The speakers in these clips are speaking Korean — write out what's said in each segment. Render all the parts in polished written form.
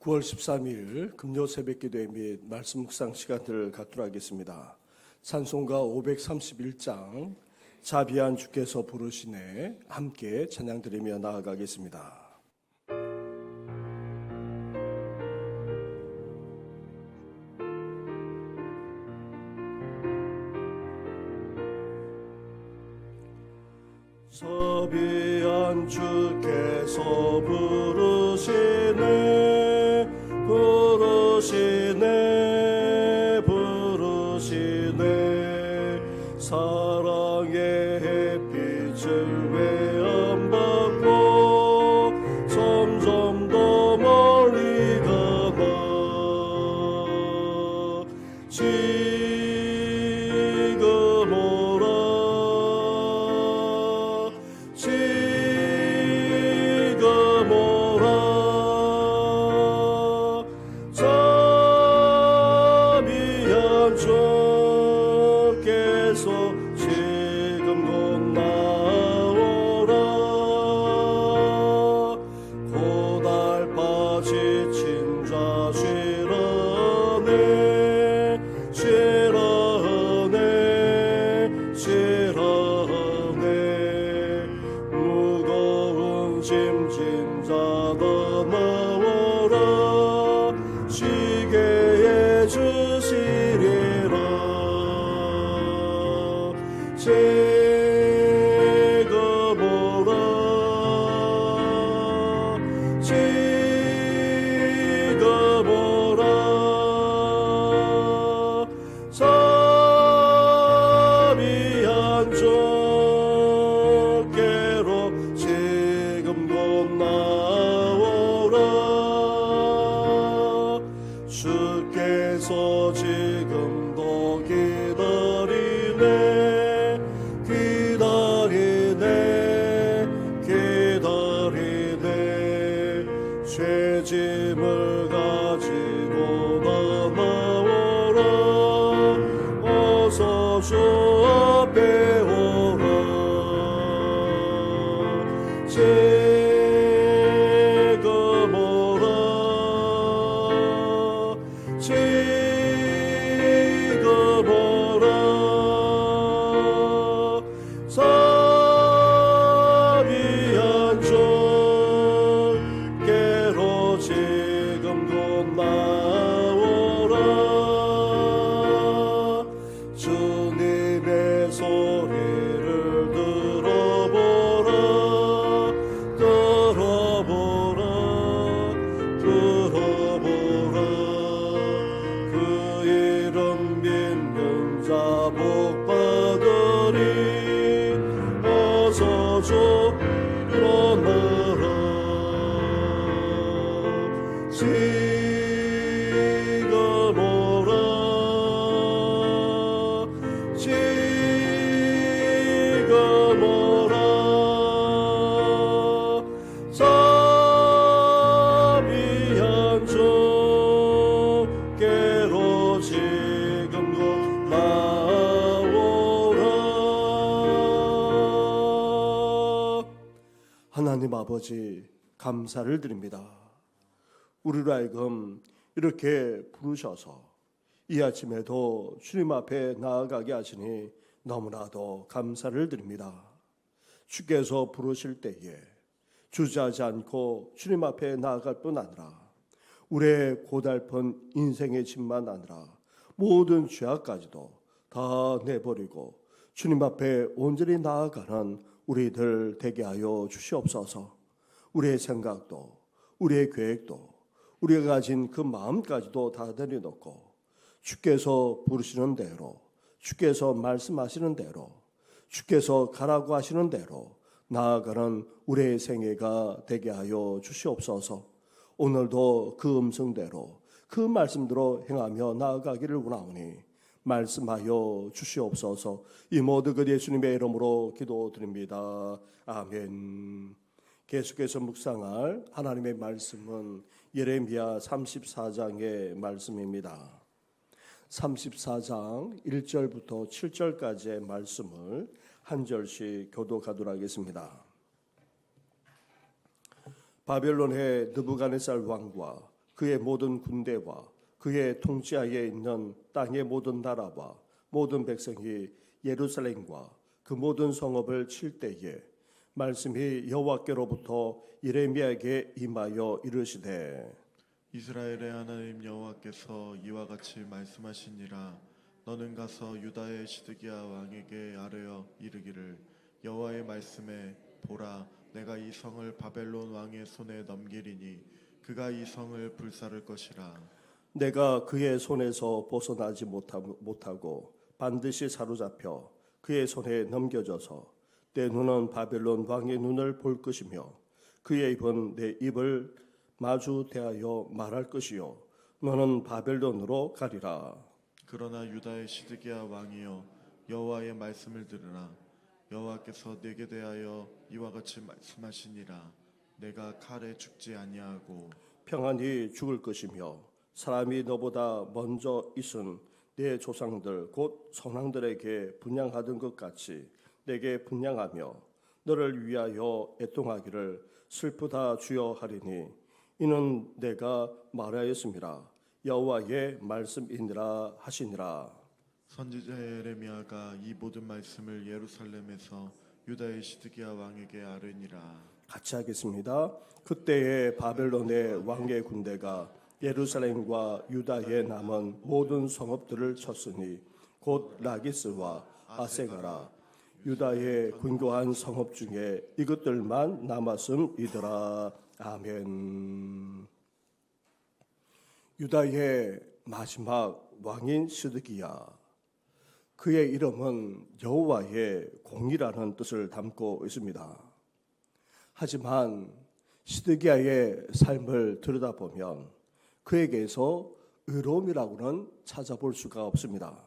9월 13일 금요 새벽기도회 및 말씀 묵상 시간들을 갖도록 하겠습니다. 찬송가 531장 자비한 주께서 부르시네 함께 찬양드리며 나아가겠습니다. 자비한 주께서 부르시네 부르시네 사랑의 햇빛을 외안받고 점점 더 멀리 가나 지금 오라 지금 오라 자비한 주께서 지금 곧 나오라 고달파 지친 자 쉬라네 쉬라네 쉬라네 무거운 짐진 자다 나오라 쉬게 해주시리라 지금 오라 지금 오라 자비한 주께로 지금 곧 나오라 주께서 지금도 기다리네 죄짐을 가지고 나오라 어서 주 앞에 오라 지금 오라 지금 오라 자비한 주께로 지금 곧 나오라 주님의 소리를 들어보라 들어보라 들어보라 그 이름 믿는 자 복받으리 어서 주로 나라 지금 오라 지금 오라 자비한 주께로 지금 곧 나오라. 하나님 아버지 감사를 드립니다. 우리로 하여금 이렇게 부르셔서 이 아침에도 주님 앞에 나아가게 하시니 너무나도 감사를 드립니다. 주께서 부르실 때에 주저하지 않고 주님 앞에 나아갈 뿐 아니라 우리의 고달픈 인생의 짐만 아니라 모든 죄악까지도 다 내버리고 주님 앞에 온전히 나아가는 우리들 되게 하여 주시옵소서. 우리의 생각도 우리의 계획도 우리가 가진 그 마음까지도 다 내려놓고 주께서 부르시는 대로 주께서 말씀하시는 대로 주께서 가라고 하시는 대로 나아가는 우리의 생애가 되게 하여 주시옵소서. 오늘도 그 음성대로 그 말씀대로 행하며 나아가기를 원하오니 말씀하여 주시옵소서. 이 모든 것 예수님의 이름으로 기도드립니다. 아멘. 계속해서 묵상할 하나님의 말씀은 예레미야 34장의 말씀입니다. 34장 1절부터 7절까지의 말씀을 한 절씩 교독하도록 하겠습니다. 바벨론의 느부갓네살 왕과 그의 모든 군대와 그의 통치하에 있는 땅의 모든 나라와 모든 백성이 예루살렘과 그 모든 성읍을 칠 때에 말씀이 여호와께로부터 예레미야에게 임하여 이르시되 이스라엘의 하나님 여호와께서 이와 같이 말씀하시니라. 너는 가서 유다의 시드기야 왕에게 아뢰어 이르기를 여호와의 말씀에 보라, 내가 이 성을 바벨론 왕의 손에 넘기리니 그가 이 성을 불사를 것이라. 내가 그의 손에서 벗어나지 못하고 반드시 사로잡혀 그의 손에 넘겨져서 내 눈은 바벨론 왕의 눈을 볼 것이며 그의 입은 내 입을 마주 대하여 말할 것이요 너는 바벨론으로 가리라. 그러나 유다의 시드기야 왕이여, 여호와의 말씀을 들으라. 여호와께서 내게 대하여 이와 같이 말씀하시니라. 내가 칼에 죽지 아니하고 평안히 죽을 것이며 사람이 너보다 먼저 있은 내 조상들 곧 선왕들에게 분향하던 것 같이 내게 분향하며 너를 위하여 애통하기를 슬프다 주여 하리니 이는 내가 말하였습니다. 여호와의 말씀이니라 하시니라. 선지자 예레미야가 이 모든 말씀을 예루살렘에서 유다의 시드기야 왕에게 아뢰니라. 같이 하겠습니다. 그때에 바벨론의 왕의 군대가 예루살렘과 유다에 남은 모든 성읍들을 쳤으니 곧 라기스와 아세가라 유다의 군고한 성읍 중에 이것들만 남았음이더라. 아멘. 유다의 마지막 왕인 시드기야, 그의 이름은 여호와의 공이라는 뜻을 담고 있습니다. 하지만 시드기야의 삶을 들여다보면 그에게서 의로움이라고는 찾아볼 수가 없습니다.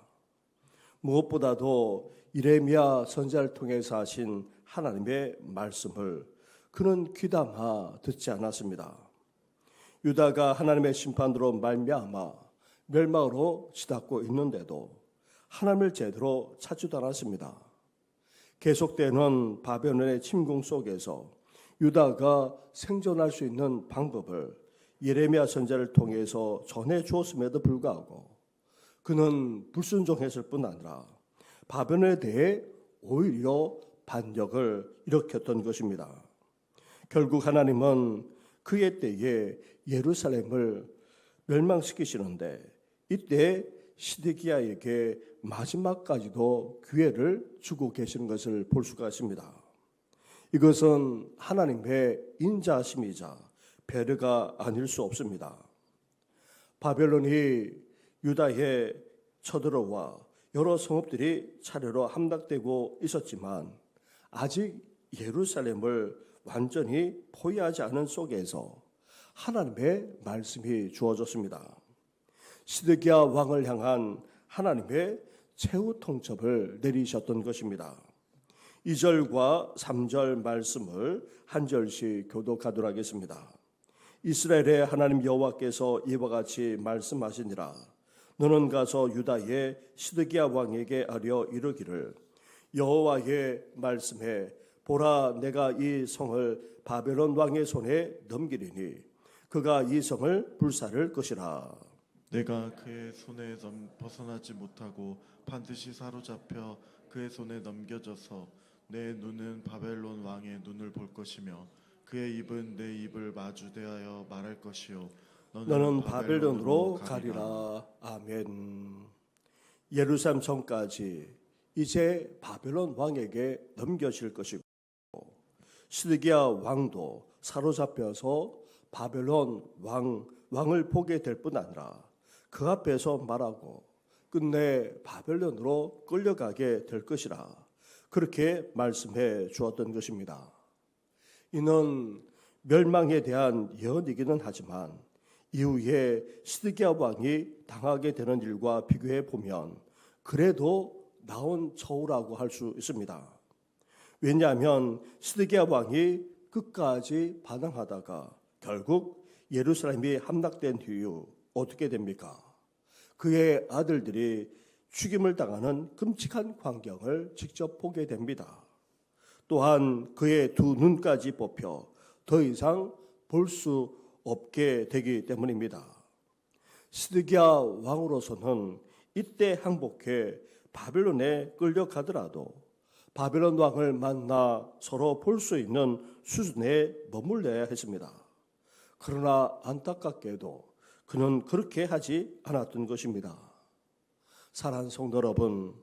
무엇보다도 예레미야 선지자를 통해서 하신 하나님의 말씀을 그는 귀담아 듣지 않았습니다. 유다가 하나님의 심판으로 말미암아 멸망으로 치닫고 있는데도 하나님을 제대로 찾지도 않았습니다. 계속되는 바벨론의 침공 속에서 유다가 생존할 수 있는 방법을 예레미야 선지자를 통해서 전해 주었음에도 불구하고 그는 불순종했을 뿐 아니라 바벨론에 대해 오히려 반역을 일으켰던 것입니다. 결국 하나님은 그의 때에 예루살렘을 멸망시키시는데 이때 시드기야에게 마지막까지도 기회를 주고 계시는 것을 볼 수가 있습니다. 이것은 하나님의 인자심이자 배려가 아닐 수 없습니다. 바벨론이 유다에 쳐들어와 여러 성읍들이 차례로 함락되고 있었지만 아직 예루살렘을 완전히 포위하지 않은 속에서 하나님의 말씀이 주어졌습니다. 시드기야 왕을 향한 하나님의 최후 통첩을 내리셨던 것입니다. 2절과 3절 말씀을 한 절씩 교독하도록 하겠습니다. 이스라엘의 하나님 여호와께서 이와 같이 말씀하시니라. 너는 가서 유다의 시드기야 왕에게 아뢰어 이르기를 여호와의 말씀에 보라, 내가 이 성을 바벨론 왕의 손에 넘기리니 그가 이 성을 불사를 것이라. 내가 그의 손에 벗어나지 못하고 반드시 사로잡혀 그의 손에 넘겨져서 내 눈은 바벨론 왕의 눈을 볼 것이며 그의 입은 내 입을 마주 대하여 말할 것이요 너는 바벨론으로 가리라. 아멘. 예루살렘 성까지 이제 바벨론 왕에게 넘겨질 것이고 시드기야 왕도 사로잡혀서 바벨론 왕을 보게 될 뿐 아니라 그 앞에서 말하고 끝내 바벨론으로 끌려가게 될 것이라 그렇게 말씀해 주었던 것입니다. 이는 멸망에 대한 예언이기는 하지만 이후에 시드기야 왕이 당하게 되는 일과 비교해 보면 그래도 나온 처우라고 할 수 있습니다. 왜냐하면 시드기야 왕이 끝까지 반항하다가 결국 예루살렘이 함락된 이후 어떻게 됩니까? 그의 아들들이 죽임을 당하는 끔찍한 광경을 직접 보게 됩니다. 또한 그의 두 눈까지 뽑혀 더 이상 볼 수 없게 되기 때문입니다. 시드기야 왕으로서는 이때 항복해 바벨론에 끌려가더라도 바벨론 왕을 만나 서로 볼 수 있는 수준에 머물러야 했습니다. 그러나 안타깝게도 그는 그렇게 하지 않았던 것입니다. 사랑하는 성도 여러분,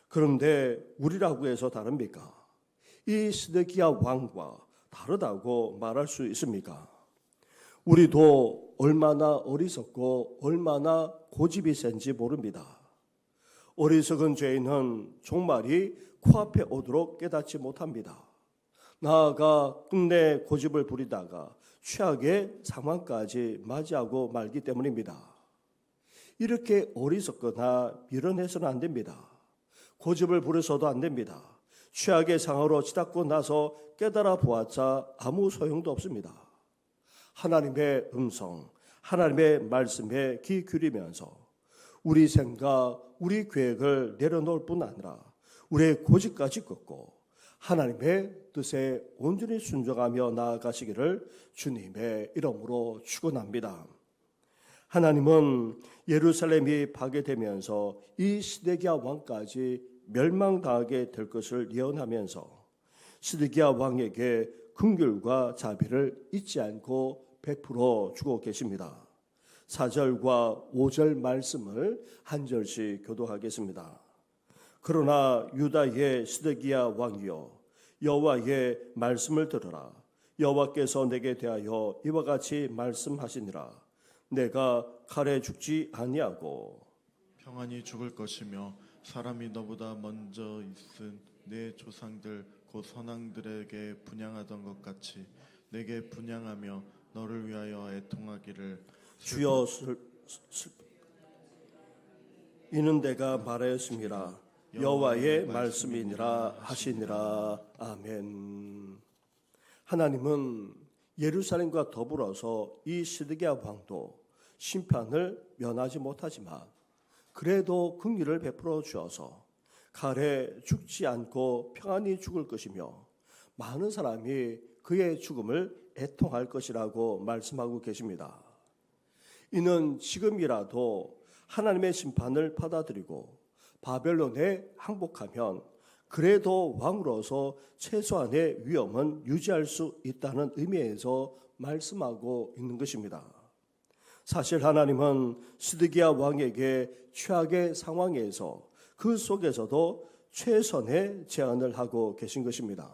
그런데 우리라고 해서 다릅니까? 이 시드기야 왕과 다르다고 말할 수 있습니까? 우리도 얼마나 어리석고 얼마나 고집이 센지 모릅니다. 어리석은 죄인은 종말이 코앞에 오도록 깨닫지 못합니다. 나아가 끝내 고집을 부리다가 최악의 상황까지 맞이하고 말기 때문입니다. 이렇게 어리석거나 미련해서는 안 됩니다. 고집을 부려서도 안 됩니다. 최악의 상황으로 치닫고 나서 깨달아 보았자 아무 소용도 없습니다. 하나님의 음성, 하나님의 말씀에 귀 기울이면서 우리 생각, 우리 계획을 내려놓을 뿐 아니라 우리의 고집까지 꺾고 하나님의 뜻에 온전히 순종하며 나아가시기를 주님의 이름으로 축원합니다. 하나님은 예루살렘이 파괴되면서 이 시드기야 왕까지 멸망당하게 될 것을 예언하면서 시드기야 왕에게 긍휼과 자비를 잊지 않고 베풀어 주고 계십니다. 4절과 5절 말씀을 한 절씩 교독하겠습니다. 그러나 유다의 시드기야 왕이여 여호와의 말씀을 들으라. 여호와께서 내게 대하여 이와 같이 말씀하시니라. 내가 칼에 죽지 아니하고 평안히 죽을 것이며 사람이 너보다 먼저 있은 내 조상들 곧 선왕들에게 분향하던 것 같이 내게 분향하며 너를 위하여 애통하기를. 주여 이는 내가 말하였습니다. 여호와의 말씀이니라 하시니라. 아멘. 하나님은 예루살렘과 더불어서 이 시드기야 왕도 심판을 면하지 못하지만 그래도 긍휼을 베풀어 주어서 칼에 죽지 않고 평안히 죽을 것이며 많은 사람이 그의 죽음을 애통할 것이라고 말씀하고 계십니다. 이는 지금이라도 하나님의 심판을 받아들이고 바벨론에 항복하면 그래도 왕으로서 최소한의 위엄은 유지할 수 있다는 의미에서 말씀하고 있는 것입니다. 사실 하나님은 시드기야 왕에게 최악의 상황에서 그 속에서도 최선의 제안을 하고 계신 것입니다.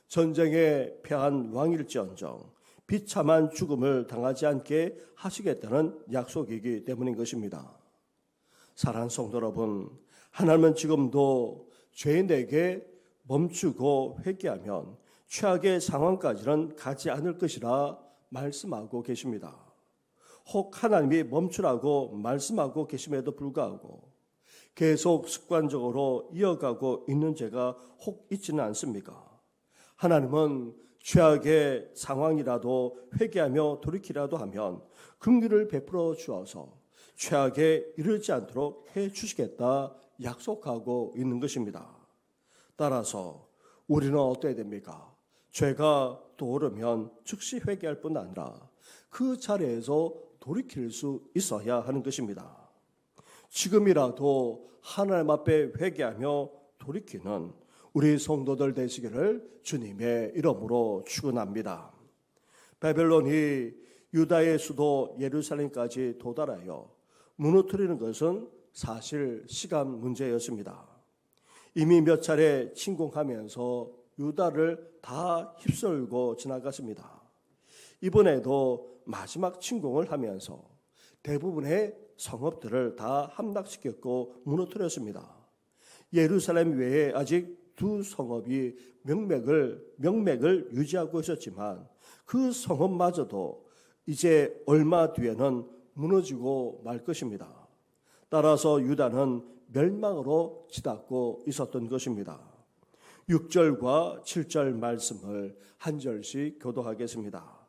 전쟁에 패한 왕일지언정 비참한 죽음을 당하지 않게 하시겠다는 약속이기 때문인 것입니다. 사랑하는 성도 여러분, 하나님은 지금도 죄인에게 멈추고 회개하면 최악의 상황까지는 가지 않을 것이라 말씀하고 계십니다. 혹 하나님이 멈추라고 말씀하고 계심에도 불구하고 계속 습관적으로 이어가고 있는 죄가 혹 있지는 않습니까? 하나님은 최악의 상황이라도 회개하며 돌이키라도 하면 긍휼을 베풀어 주어서 최악에 이르지 않도록 해 주시겠다 약속하고 있는 것입니다. 따라서 우리는 어때야 됩니까? 죄가 떠오르면 즉시 회개할 뿐 아니라 그 자리에서 돌이킬 수 있어야 하는 것입니다. 지금이라도 하나님 앞에 회개하며 돌이키는 우리 성도들 되시기를 주님의 이름으로 축원합니다. 바벨론이 유다의 수도 예루살렘까지 도달하여 무너뜨리는 것은 사실 시간 문제였습니다. 이미 몇 차례 침공하면서 유다를 다 휩쓸고 지나갔습니다. 이번에도 마지막 침공을 하면서 대부분의 성읍들을 다 함락시켰고 무너뜨렸습니다. 예루살렘 외에 아직 두 성읍이 명맥을 유지하고 있었지만 그 성읍마저도 이제 얼마 뒤에는 무너지고 말 것입니다. 따라서 유다는 멸망으로 치닫고 있었던 것입니다. 6절과 7절 말씀을 한 절씩 교독하겠습니다.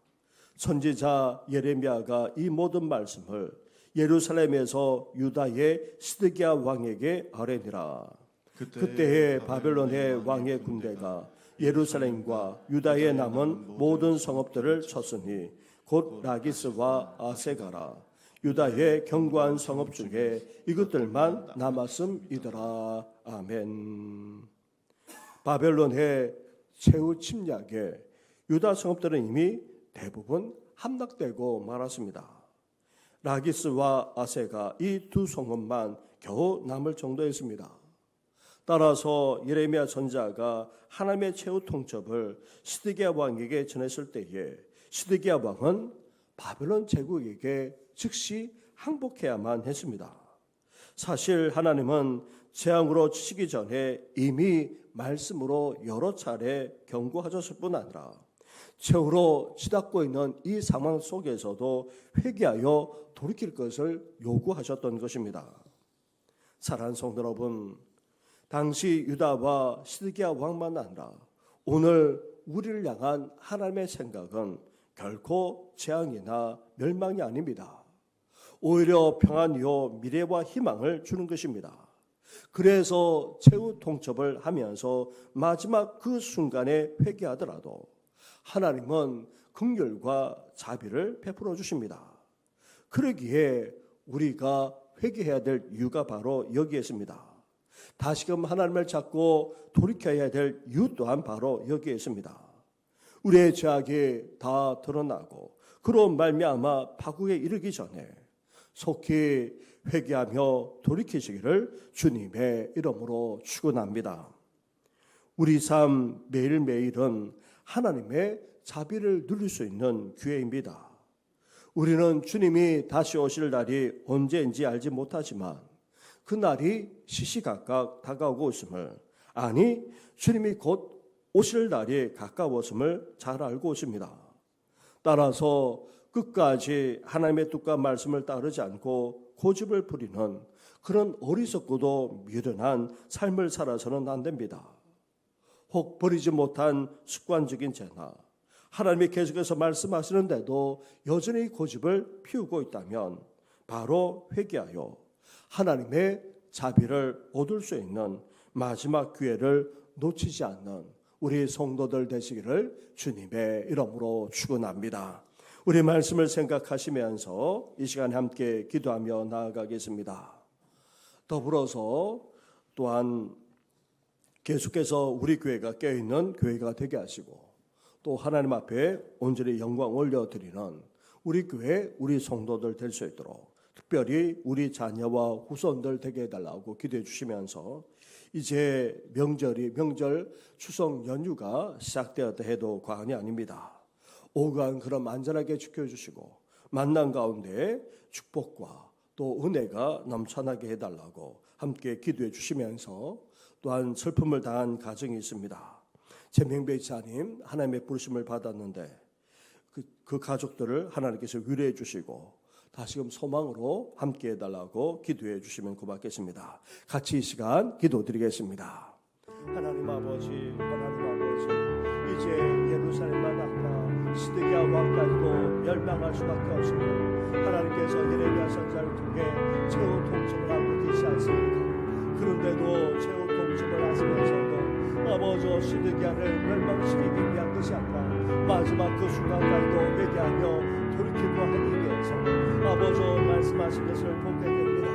선지자 예레미야가 이 모든 말씀을 예루살렘에서 유다의 시드기야 왕에게 아뢰니라. 그때에 바벨론의 왕의 군대가 예루살렘과 유다에 남은 모든 성읍들을 쳤으니 곧 라기스와 아세가라. 유다의 견고한 성읍 중에 이것들만 남았음이더라. 아멘. 바벨론의 최후 침략에 유다 성읍들은 이미 대부분 함락되고 말았습니다. 라기스와 아세가 이 두 성읍만 겨우 남을 정도였습니다. 따라서 예레미야 선지자가 하나님의 최후 통첩을 시드기야 왕에게 전했을 때에 시드기야 왕은 바벨론 제국에게 즉시 항복해야만 했습니다. 사실 하나님은 재앙으로 치시기 전에 이미 말씀으로 여러 차례 경고하셨을 뿐 아니라 최후로 치닫고 있는 이 상황 속에서도 회개하여 돌이킬 것을 요구하셨던 것입니다. 사랑하는 성도 여러분, 당시 유다와 시드기야 왕만 아니라 오늘 우리를 향한 하나님의 생각은 결코 재앙이나 멸망이 아닙니다. 오히려 평안이요 미래와 희망을 주는 것입니다. 그래서 최후 통첩을 하면서 마지막 그 순간에 회개하더라도 하나님은 긍휼과 자비를 베풀어 주십니다. 그러기에 우리가 회개해야 될 이유가 바로 여기에 있습니다. 다시금 하나님을 찾고 돌이켜야 될 이유 또한 바로 여기에 있습니다. 우리의 죄악이 다 드러나고 그로 말미암아 파국에 이르기 전에 속히 회개하며 돌이키시기를 주님의 이름으로 축원합니다. 우리 삶 매일매일은 하나님의 자비를 누릴 수 있는 기회입니다. 우리는 주님이 다시 오실 날이 언제인지 알지 못하지만 그 날이 시시각각 다가오고 있음을, 아니 주님이 곧 오실 날이 가까웠음을 잘 알고 있습니다. 따라서 끝까지 하나님의 뜻과 말씀을 따르지 않고 고집을 부리는 그런 어리석고도 미련한 삶을 살아서는 안 됩니다. 혹 버리지 못한 습관적인 죄나 하나님이 계속해서 말씀하시는데도 여전히 고집을 피우고 있다면 바로 회개하여 하나님의 자비를 얻을 수 있는 마지막 기회를 놓치지 않는 우리 성도들 되시기를 주님의 이름으로 축원합니다. 우리 말씀을 생각하시면서 이 시간에 함께 기도하며 나아가겠습니다. 더불어서 또한 계속해서 우리 교회가 깨어있는 교회가 되게 하시고 또 하나님 앞에 온전히 영광 올려드리는 우리 교회 우리 성도들 될 수 있도록 특별히 우리 자녀와 후손들 되게 해달라고 기도해 주시면서 이제 명절 추석 연휴가 시작되었다 해도 과언이 아닙니다. 오간 그럼 안전하게 지켜주시고 만난 가운데 축복과 또 은혜가 넘쳐나게 해달라고 함께 기도해 주시면서 또한 슬픔을 당한 가정이 있습니다. 재명배 지사님 하나님의 부르심을 받았는데 그 가족들을 하나님께서 위로해 주시고 다시금 소망으로 함께 해달라고 기도해 주시면 고맙겠습니다. 같이 이 시간 기도드리겠습니다. 하나님 아버지 이제 예루살렘만 아니라 시드기야 왕까지도 멸망할 수밖에 없으며 하나님께서 예레미야 선지자를 통해 최후 통첩을 하고 계시지 않습니까? 그런데도 최후 통첩을 하시면서도 아버지 시드기야를 멸망시키기 위한 것이 아니라 마지막 그 순간까지도 회개하며 돌이키고 하기 위해서 아버지 말씀하신 것을 보게 됩니다.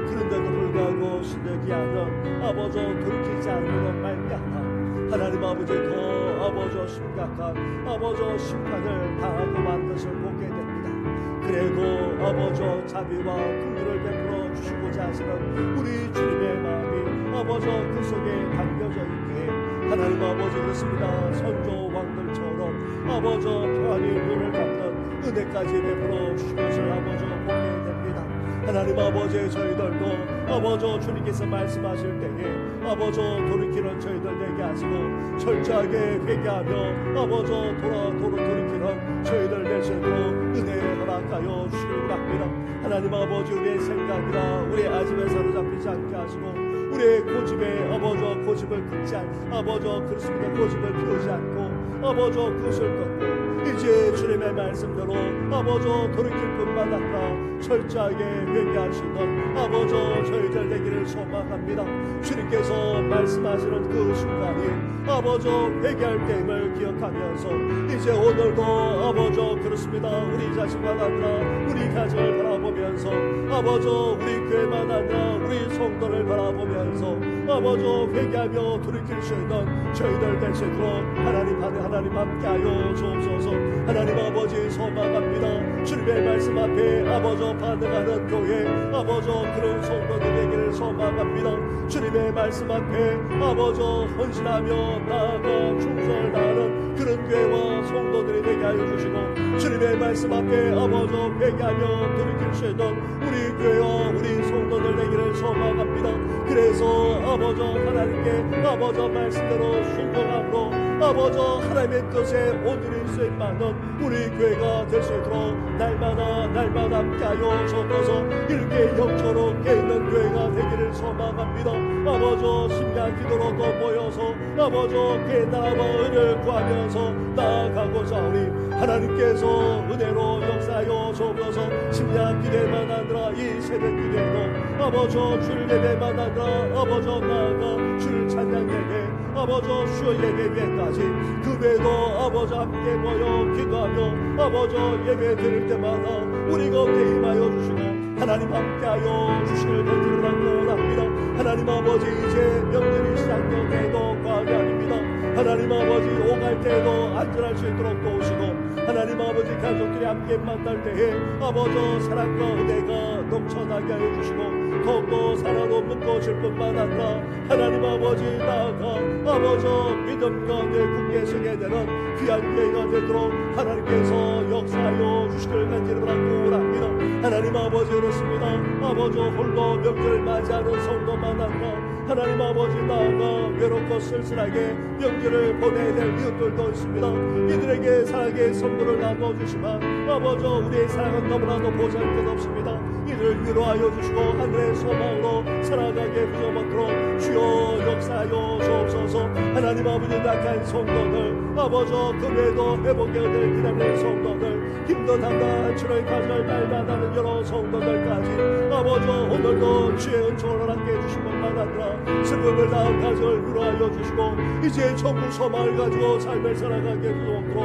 그런데도 불구하고 시드기야는 아버지 돌이키지 않으므로 말미암아 하나님 아버지 더 아버지 심각한 아버지 심판을 당하고 만 것을 보게 됩니다. 그래도 아버지 자비와 긍휼을 베풀어 주시고자 하시는 우리 주님의 마음이 아버지 그 속에 담겨져 있기에 하나님 아버지 그렇습니다. 선조 왕들처럼 아버지 평안히 눈을 감는 은혜까지 베풀어 주신 것을 아버지 보게 됩니다. 하나님 아버지 저희들도 아버지 주님께서 말씀하실 때에 아버지 돌이키는 저희들 되게 하시고 철저하게 회개하며 아버지 돌이키는 저희들 될 수 있도록 은혜 허락하여 주시길 바랍니다. 하나님 아버지 우리의 생각이나 우리의 아집에 사로잡히지 않게 하시고 우리의 고집에 아버지 고집을 끊지 않고 아버지 그렇습니다. 고집을 피우지 않고 아버지 그것을 끊고 이제 주님의 말씀대로 아버지 돌이킬 뿐만 아니라 철저하게 회개하시는 아버지 저희들 되기를 소망합니다. 주님께서 말씀하시는 그 순간이 아버지 회개할 때임을 기억하면서 이제 이제 오늘도 아버지 그렇습니다. 우리 자신만 아니라 우리 가정을 바라보면서 아버지 우리 교회만 아니라 우리 성도를 바라보면서 아버지 회개하며 돌이킬 수 있는 저희들 될 수 있도록 하나님 함께하여 주옵소서. 하나님 아버지 소망합니다. 주님의 말씀 앞에 아버지 반응하는 교회 아버지 그런 성도들 되기를 소망합니다. 주님의 말씀 앞에 아버지 헌신하며 나아가 충성을 다하는 그런 교회와 성도들이 되게 하여 주시고 주님의 말씀 앞에 아버지 회개하며 돌이킬 수 있는 우리 교회와 우리 성도들 되기를 소망합니다. 그래서 아버지 하나님께 아버지 말씀대로 순종함으로 아버지 하나님의 뜻에 온전히 쓰임받는 우리 교회가 될 수 있도록 날마다 함께하여 주옵소서. 이렇게 영적으로 깨있는 교회가 되기를 소망합니다. 아버지 심야 기도로 더 모여서 아버지 그의 나라와 은혜를 구하면서 나아가고자 하오니 하나님께서 은혜로 역사하여 주옵소서. 심야 기도만 아니라 이 새벽 기도에도 아버지 줄 예배만 아니라 아버지 나아가 줄 찬양 예배 아버지 수요 예배 위에까지 그 외에도 아버지 함께 모여 기도하며 아버지 예배 드릴 때마다 우리 가운데 임하여 주시고 하나님 함께하여 주시길 간절히 원합니다. 하나님 아버지 이제 명절이 시작될 때도 과언이 아닙니다. 하나님 아버지 오갈 때도 안전할 수 있도록 도우시고 하나님 아버지 가족들이 함께 만날 때에 아버지 사랑과 은혜가 넘쳐나게 하여 주시고 더욱더 살아놓는 것일 뿐만 아니라 하나님 아버지 나아가 아버지 믿음 가운데 굳게 서게 되는 귀한 교회가 되도록 하나님께서 역사하여 주시길 간절히 원합니다. 하나님 아버지 그렇습니다. 아버지 홀로 명절을 맞이하는 성도만 아니라 하나님 아버지 나아가 외롭고 쓸쓸하게 명절을 보내야 될 이웃들도 있습니다. 이들에게 사랑의 선물을 나눠주시면 아버지 우리의 사랑은 너무나도 보잘 것 없습니다. 이를 위로하여 주시고 하늘의 소망으로 살아가게 부여먹도록 주여 역사하여 주옵소서. 하나님 아버지 약한 성도들 아버지 그 외에도 회복의 은혜를 기다리는 성도들 힘든 한가 주의 가정을 발견하는 여러 성도들까지 아버지 오늘도 주의 은총을 함께 해주신 것만 아니라 슬픔을 당한 가정을 위로하여 주시고 이제 천국 소망을 가지고 삶을 살아가게 되도록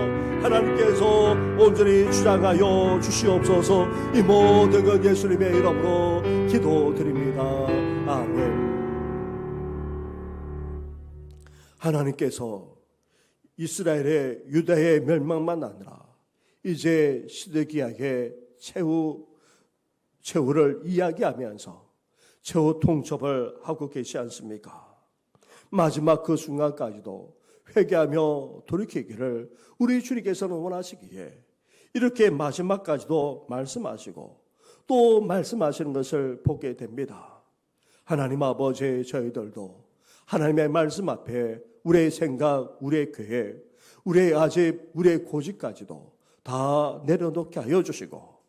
하나님께서 온전히 주장하여 주시옵소서. 이 모든 것 예수님의 이름으로 기도드립니다. 아멘. 하나님께서 이스라엘의 유다의 멸망만 아니라 이제 시드기야의 최후를 이야기하면서 최후 통첩을 하고 계시지 않습니까? 마지막 그 순간까지도 회개하며 돌이키기를 우리 주님께서는 원하시기에 이렇게 마지막까지도 말씀하시고 또 말씀하시는 것을 보게 됩니다. 하나님 아버지 저희들도 하나님의 말씀 앞에 우리의 생각, 우리의 계획, 우리의 아집, 우리의 고집까지도 다 내려놓게 하여 주시고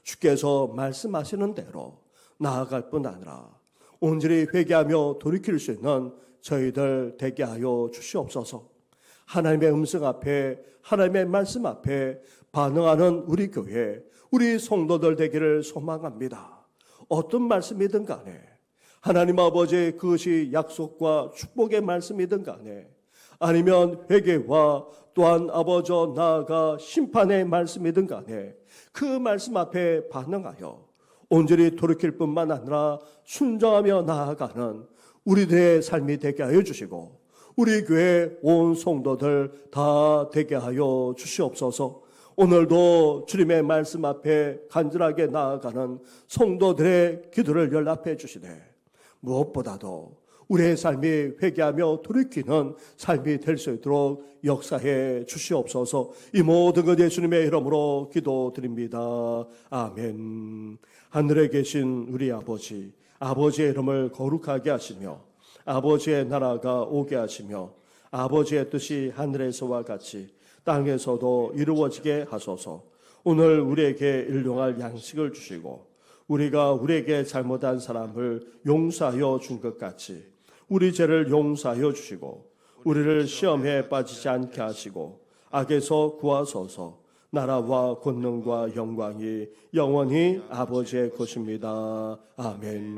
주께서 말씀하시는 대로 나아갈 뿐 아니라 온전히 회개하며 돌이킬 수 있는 저희들 되게 하여 주시옵소서. 하나님의 음성 앞에 하나님의 말씀 앞에 반응하는 우리 교회 우리 성도들 되기를 소망합니다. 어떤 말씀이든 간에 하나님 아버지 그것이 약속과 축복의 말씀이든 간에 아니면 회개와 또한 아버지 나아가 심판의 말씀이든 간에 그 말씀 앞에 반응하여 온전히 돌이킬 뿐만 아니라 순종하며 나아가는 우리들의 삶이 되게 하여 주시고 우리 교회 온 성도들 다 되게 하여 주시옵소서. 오늘도 주님의 말씀 앞에 간절하게 나아가는 성도들의 기도를 연락해 주시되 무엇보다도 우리의 삶이 회개하며 돌이키는 삶이 될 수 있도록 역사해 주시옵소서. 이 모든 것 예수님의 이름으로 기도드립니다. 아멘. 하늘에 계신 우리 아버지, 아버지의 이름을 거룩하게 하시며 아버지의 나라가 오게 하시며 아버지의 뜻이 하늘에서와 같이 땅에서도 이루어지게 하소서. 오늘 우리에게 일용할 양식을 주시고 우리가 우리에게 잘못한 사람을 용서하여 준 것 같이 우리 죄를 용서하여 주시고 우리를 시험에 빠지지 않게 하시고 악에서 구하소서. 나라와 권능과 영광이 영원히 아버지의 것입니다. 아멘.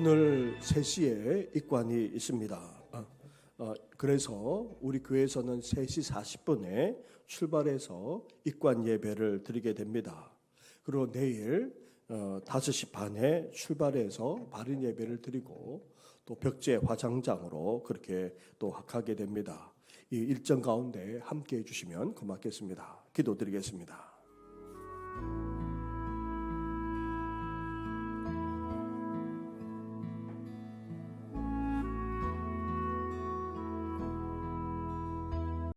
오늘 3시에 입관이 있습니다. 그래서 우리 교회에서는 3시 40분에 출발해서 입관 예배를 드리게 됩니다. 그리고 내일 5시 반에 출발해서 발인 예배를 드리고 또 벽제 화장장으로 그렇게 또 가게 됩니다. 이 일정 가운데 함께 해주시면 고맙겠습니다. 기도드리겠습니다.